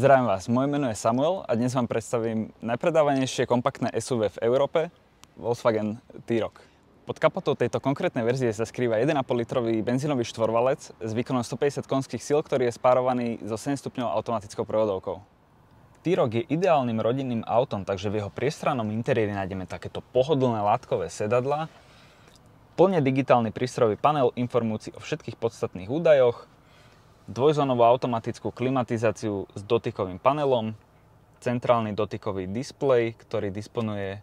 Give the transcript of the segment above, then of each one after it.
Zdravím vás, moje meno je Samuel a dnes vám predstavím najpredávanejšie kompaktné SUV v Európe, Volkswagen T-Roc. Pod kapotou tejto konkrétnej verzie sa skrýva 1,5 litrový benzínový štvorvalec s výkonom 150 konských síl, ktorý je spárovaný so 7-stupňovou automatickou prevodovkou. T-Roc je ideálnym rodinným autom, takže v jeho priestrannom interiéri nájdeme takéto pohodlné látkové sedadlá, plne digitálny prístrojový panel informujúci o všetkých podstatných údajoch, dvojzónovú automatickú klimatizáciu s dotykovým panelom, centrálny dotykový displej, ktorý disponuje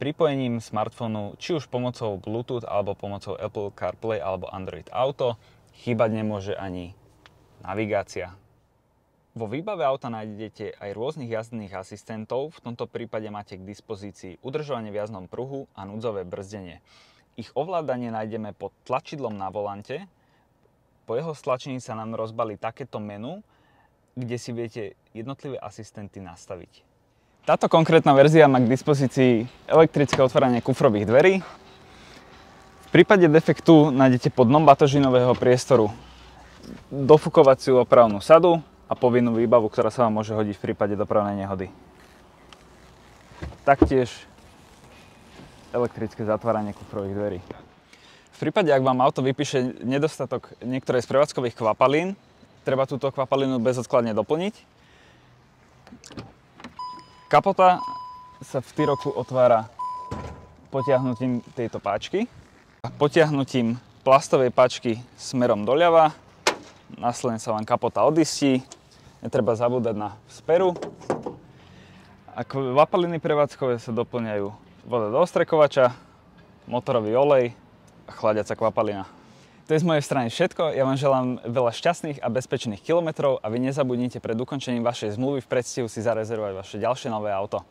pripojením smartfónu či už pomocou Bluetooth alebo pomocou Apple CarPlay alebo Android Auto. Chýbať nemôže ani navigácia. Vo výbave auta nájdete aj rôznych jazdných asistentov, v tomto prípade máte k dispozícii udržovanie v jazdnom pruhu a núdzové brzdenie. Ich ovládanie nájdeme pod tlačidlom na volante. Po jeho stlačení sa nám rozbalí takéto menu, kde si viete jednotlivé asistenty nastaviť. Táto konkrétna verzia má k dispozícii elektrické otváranie kufrových dverí. V prípade defektu nájdete pod dnom batožinového priestoru dofukovaciu opravnú sadu a povinnú výbavu, ktorá sa vám môže hodiť v prípade dopravnej nehody. Taktiež elektrické zatváranie kufrových dverí. V prípade, ak vám auto vypíše nedostatok niektorej z prevádzkových kvapalín, treba túto kvapalinu bezodkladne doplniť. Kapota sa v T-Rocu otvára potiahnutím tejto páčky. Potiahnutím plastovej páčky smerom doľava následne sa vám kapota odistí. Netreba zabúdať na speru. A kvapaliny prevádzkové sa doplňajú voda do ostrekovača, motorový olej a chladiaca kvapalina. To je z mojej strany všetko. Ja vám želám veľa šťastných a bezpečných kilometrov a vy nezabudnite pred ukončením vašej zmluvy v predstihu si zarezervovať vaše ďalšie nové auto.